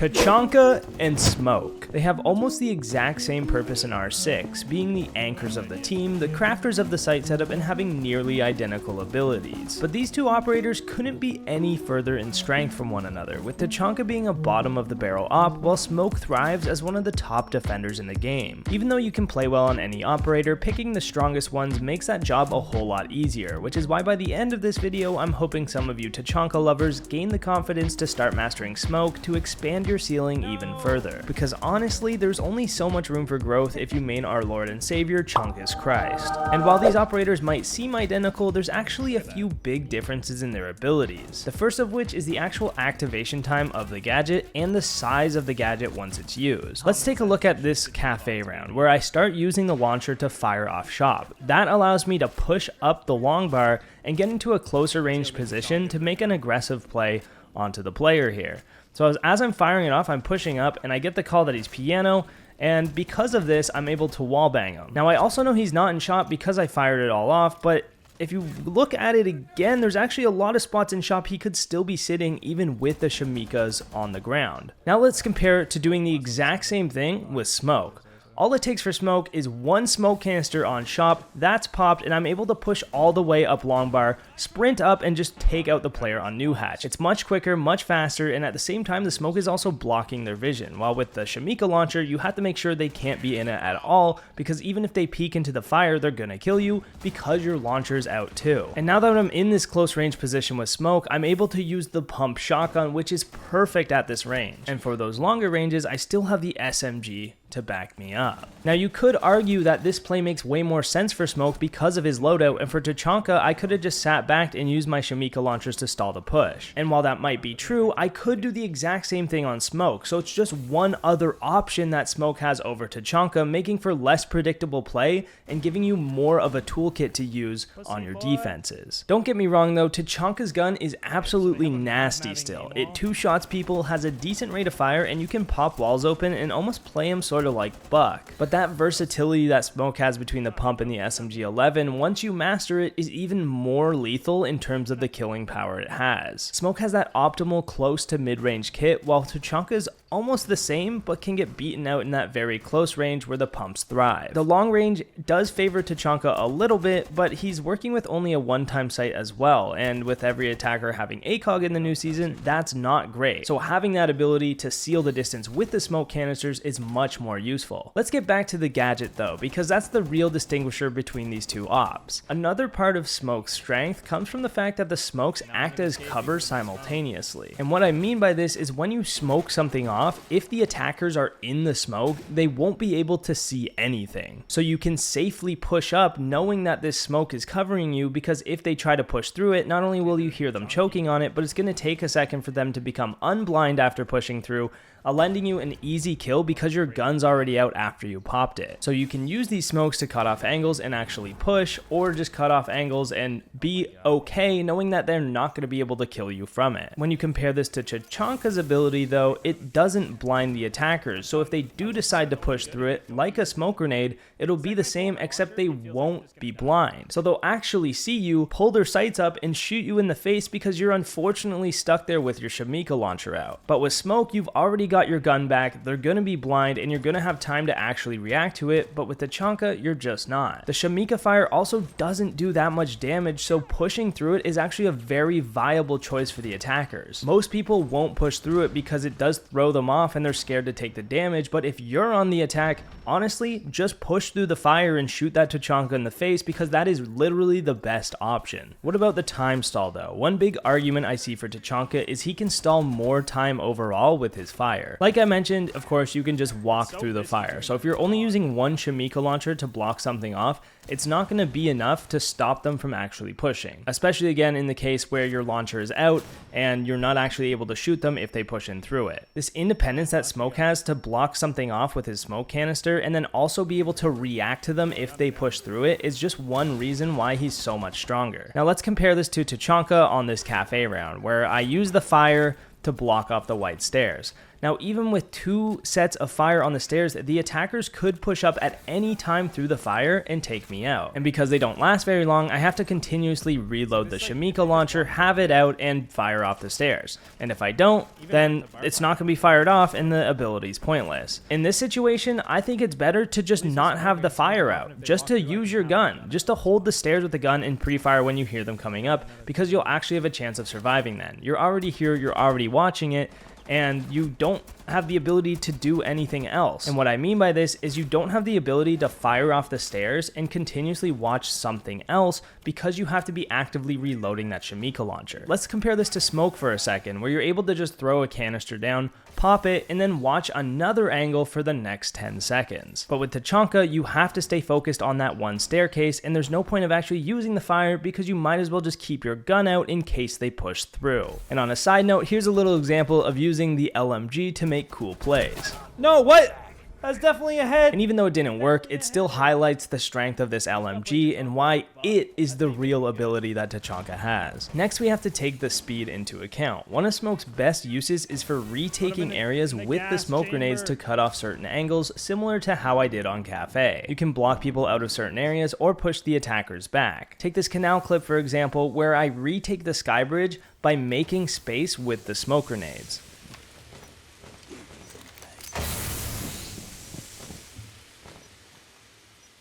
Tachanka and Smoke. They have almost the exact same purpose in R6, being the anchors of the team, the crafters of the site setup, and having nearly identical abilities. But these two operators couldn't be any further in strength from one another, with Tachanka being a bottom of the barrel op, while Smoke thrives as one of the top defenders in the game. Even though you can play well on any operator, picking the strongest ones makes that job a whole lot easier, which is why by the end of this video, I'm hoping some of you Tachanka lovers gain the confidence to start mastering Smoke to expand your ceiling even further. Because honestly, there's only so much room for growth if you main our Lord and Savior Chunkus Christ. And while these operators might seem identical, there's actually a few big differences in their abilities. The first of which is the actual activation time of the gadget and the size of the gadget once it's used. Let's take a look at this cafe round, where I start using the launcher to fire off shop. That allows me to push up the long bar and get into a closer range position to make an aggressive play onto the player here. So as I'm firing it off, I'm pushing up and I get the call that he's piano, and because of this, I'm able to wallbang him. Now I also know he's not in shop because I fired it all off, but if you look at it again, there's actually a lot of spots in shop he could still be sitting even with the Shamikas on the ground. Now let's compare it to doing the exact same thing with Smoke. All it takes for Smoke is one smoke canister on shop, that's popped, and I'm able to push all the way up long bar, sprint up, and just take out the player on new hatch. It's much quicker, much faster, and at the same time, the smoke is also blocking their vision. While with the Shamika launcher, you have to make sure they can't be in it at all, because even if they peek into the fire, they're gonna kill you because your launcher's out too. And now that I'm in this close range position with Smoke, I'm able to use the pump shotgun, which is perfect at this range. And for those longer ranges, I still have the SMG to back me up. Now you could argue that this play makes way more sense for Smoke because of his loadout, and for Tachanka, I could have just sat back and used my Shamika launchers to stall the push. And while that might be true, I could do the exact same thing on Smoke, so it's just one other option that Smoke has over Tachanka, making for less predictable play and giving you more of a toolkit to use on your defenses. Don't get me wrong though, Tachanka's gun is absolutely nasty still. It two-shots people, has a decent rate of fire, and you can pop walls open and almost play him sort of like Buck. But that versatility that Smoke has between the pump and the SMG-11, once you master it, is even more lethal in terms of the killing power it has. Smoke has that optimal close to mid-range kit, while Tachanka is almost the same, but can get beaten out in that very close range where the pumps thrive. The long range does favor Tachanka a little bit, but he's working with only a one-time sight as well, and with every attacker having ACOG in the new season, that's not great. So having that ability to seal the distance with the smoke canisters is much more useful. Let's get back to the gadget though, because that's the real distinguisher between these two ops. Another part of Smoke's strength comes from the fact that the smokes act as cover simultaneously. And what I mean by this is when you smoke something off, if the attackers are in the smoke, they won't be able to see anything. So you can safely push up knowing that this smoke is covering you, because if they try to push through it, not only will you hear them choking on it, but it's going to take a second for them to become unblind after pushing through, lending you an easy kill because your gun's already out after you popped it. So you can use these smokes to cut off angles and actually push, or just cut off angles and be okay knowing that they're not going to be able to kill you from it. When you compare this to Tachanka's ability though, it doesn't blind the attackers, so if they do decide to push through it like a smoke grenade, it'll be the same except they won't be blind. So they'll actually see you, pull their sights up, and shoot you in the face because you're unfortunately stuck there with your Shamika launcher out. But with Smoke, you've already got your gun back, they're gonna be blind, and you're gonna have time to actually react to it, but with Tachanka, you're just not. The Shamika fire also doesn't do that much damage, so pushing through it is actually a very viable choice for the attackers. Most people won't push through it because it does throw them off and they're scared to take the damage, but if you're on the attack, honestly, just push through the fire and shoot that Tachanka in the face, because that is literally the best option. What about the time stall though? One big argument I see for Tachanka is he can stall more time overall with his fire. Like I mentioned, of course, you can just walk through the fire. So if you're only using one Shamika launcher to block something off, it's not going to be enough to stop them from actually pushing. Especially again in the case where your launcher is out and you're not actually able to shoot them if they push in through it. This independence that Smoke has to block something off with his smoke canister and then also be able to react to them if they push through it is just one reason why he's so much stronger. Now let's compare this to Tachanka on this cafe round, where I use the fire to block off the white stairs. Now, even with 2 sets of fire on the stairs, the attackers could push up at any time through the fire and take me out. And because they don't last very long, I have to continuously reload the Shamika launcher, have it out, and fire off the stairs. And if I don't, then it's not going to be fired off and the ability's pointless. In this situation, I think it's better to just not have the fire out, just to use your gun, just to hold the stairs with the gun and pre-fire when you hear them coming up, because you'll actually have a chance of surviving then. You're already here, you're already watching it, and you don't have the ability to do anything else. And what I mean by this is you don't have the ability to fire off the stairs and continuously watch something else because you have to be actively reloading that Shamika launcher. Let's compare this to Smoke for a second, where you're able to just throw a canister down, pop it, and then watch another angle for the next 10 seconds. But with Tachanka, you have to stay focused on that one staircase, and there's no point of actually using the fire because you might as well just keep your gun out in case they push through. And on a side note, here's a little example of using the LMG to make cool plays. No, what? That's definitely a head. And even though it didn't work, it still highlights the strength of this LMG and why it is the real ability that Tachanka has. Next, we have to take the speed into account. One of Smoke's best uses is for retaking areas with the smoke grenades to cut off certain angles, similar to how I did on Cafe. You can block people out of certain areas or push the attackers back. Take this canal clip for example, where I retake the sky bridge by making space with the smoke grenades.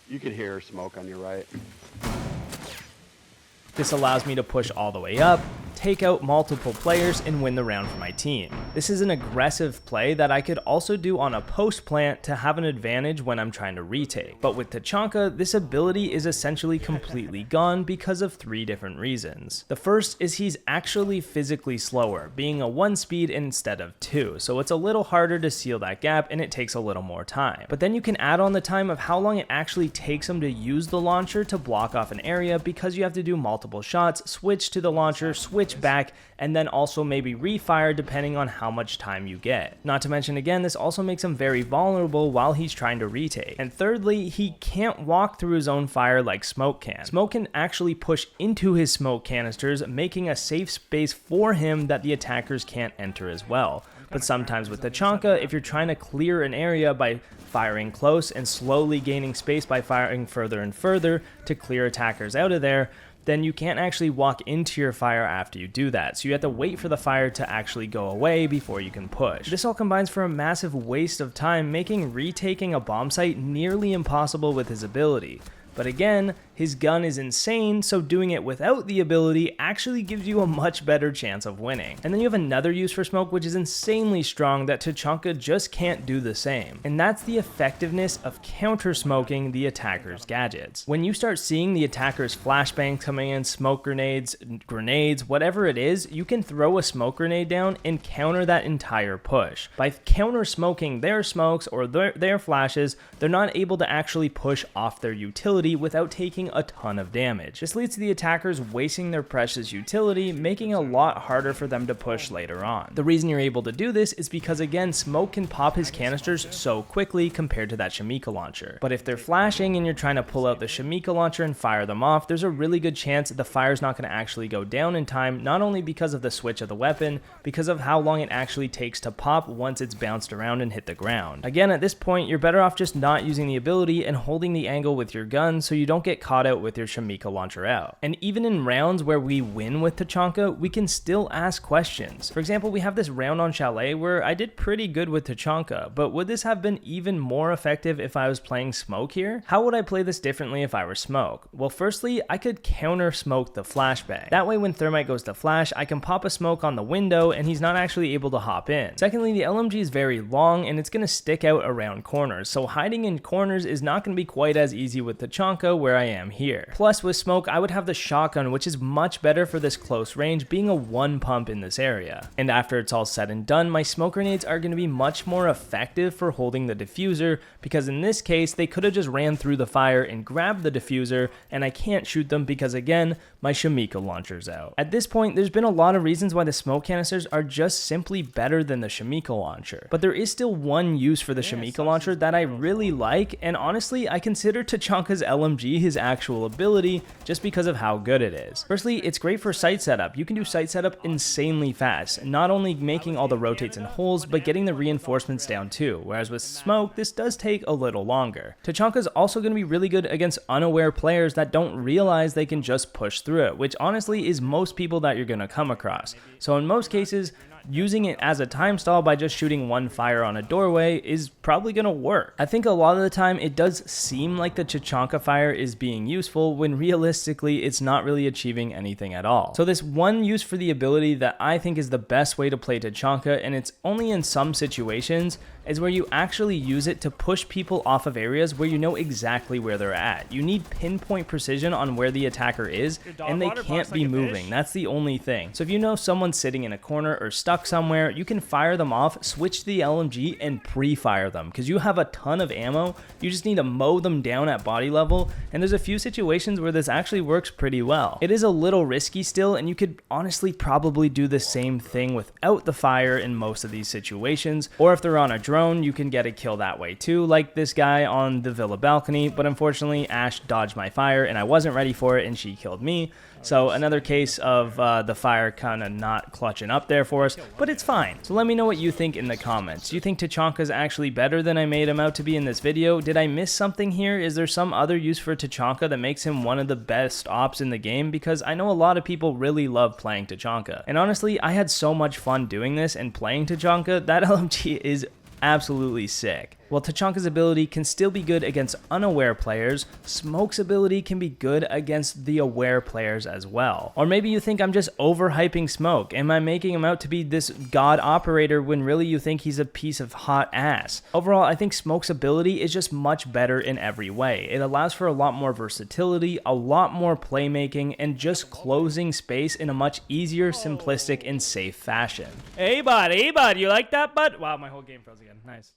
You can hear smoke on your right. This allows me to push all the way up, take out multiple players, and win the round for my team. This is an aggressive play that I could also do on a post plant to have an advantage when I'm trying to retake. But with Tachanka, this ability is essentially completely gone because of 3 different reasons. The first is he's actually physically slower, being a 1 speed instead of 2, so it's a little harder to seal that gap and it takes a little more time. But then you can add on the time of how long it actually takes him to use the launcher to block off an area, because you have to do multiple shots, switch to the launcher, switch back, and then also maybe refire depending on how much time you get. Not to mention again, this also makes him very vulnerable while he's trying to retake. And thirdly, he can't walk through his own fire like Smoke can. Smoke can actually push into his smoke canisters, making a safe space for him that the attackers can't enter as well. But sometimes with Tachanka, if you're trying to clear an area by firing close and slowly gaining space by firing further and further to clear attackers out of there, then you can't actually walk into your fire after you do that. So you have to wait for the fire to actually go away before you can push. This all combines for a massive waste of time, making retaking a bomb site nearly impossible with his ability. But again, his gun is insane, so doing it without the ability actually gives you a much better chance of winning. And then you have another use for Smoke which is insanely strong that Tachanka just can't do the same, and that's the effectiveness of counter-smoking the attacker's gadgets. When you start seeing the attacker's flashbangs coming in, smoke grenades, whatever it is, you can throw a smoke grenade down and counter that entire push. By counter-smoking their smokes or their flashes, they're not able to actually push off their utility without taking a ton of damage. This leads to the attackers wasting their precious utility, making it a lot harder for them to push later on. The reason you're able to do this is because again, Smoke can pop his canisters so quickly compared to that Shamika launcher. But if they're flashing and you're trying to pull out the Shamika launcher and fire them off, there's a really good chance that the fire's not going to actually go down in time, not only because of the switch of the weapon, because of how long it actually takes to pop once it's bounced around and hit the ground. Again, at this point, you're better off just not using the ability and holding the angle with your gun so you don't get caught out with your Shamika launcher out. And even in rounds where we win with Tachanka, we can still ask questions. For example, we have this round on Chalet where I did pretty good with Tachanka, but would this have been even more effective if I was playing Smoke here? How would I play this differently if I were Smoke? Well, firstly, I could counter smoke the flashbang. That way when Thermite goes to flash, I can pop a smoke on the window and he's not actually able to hop in. Secondly, the LMG is very long and it's going to stick out around corners, so hiding in corners is not going to be quite as easy with Tachanka where I am here. Plus with Smoke, I would have the shotgun, which is much better for this close range, being a 1 pump in this area. And after it's all said and done, my smoke grenades are going to be much more effective for holding the diffuser, because in this case, they could have just ran through the fire and grabbed the diffuser, and I can't shoot them because again, my Shamika launcher's out. At this point, there's been a lot of reasons why the smoke canisters are just simply better than the Shamika launcher. But there is still one use for the Shamika launcher that I really like, and honestly, I consider Tachanka's LMG his actual ability just because of how good it is. Firstly, it's great for site setup. You can do site setup insanely fast, not only making all the rotates and holes, but getting the reinforcements down too, whereas with Smoke, this does take a little longer. Tachanka is also going to be really good against unaware players that don't realize they can just push through it, which honestly is most people that you're going to come across. So in most cases, using it as a time stall by just shooting one fire on a doorway is probably going to work. I think a lot of the time it does seem like the Tachanka fire is being useful when realistically it's not really achieving anything at all. So this one use for the ability that I think is the best way to play Tachanka, and it's only in some situations, is where you actually use it to push people off of areas where you know exactly where they're at. You need pinpoint precision on where the attacker is, and they can't be moving. That's the only thing. So if you know someone's sitting in a corner or stuck somewhere, you can fire them off, switch to the LMG, and pre-fire them, because you have a ton of ammo. You just need to mow them down at body level, and there's a few situations where this actually works pretty well. It is a little risky still, and you could honestly probably do the same thing without the fire in most of these situations, or if they're on a drone, you can get a kill that way too, like this guy on the villa balcony, but unfortunately Ash dodged my fire and I wasn't ready for it and she killed me. So another case of the fire kind of not clutching up there for us, but it's fine. So let me know what you think in the comments. Do you think Tachanka's actually better than I made him out to be in this video? Did I miss something here? Is there some other use for Tachanka that makes him one of the best ops in the game? Because I know a lot of people really love playing Tachanka. And honestly, I had so much fun doing this and playing Tachanka. That LMG is absolutely sick. While Tachanka's ability can still be good against unaware players, Smoke's ability can be good against the aware players as well. Or maybe you think I'm just overhyping Smoke. Am I making him out to be this god operator when really you think he's a piece of hot ass? Overall, I think Smoke's ability is just much better in every way. It allows for a lot more versatility, a lot more playmaking, and just closing space in a much easier, simplistic, and safe fashion. Hey bud, you like that bud? Wow, my whole game froze again. Nice.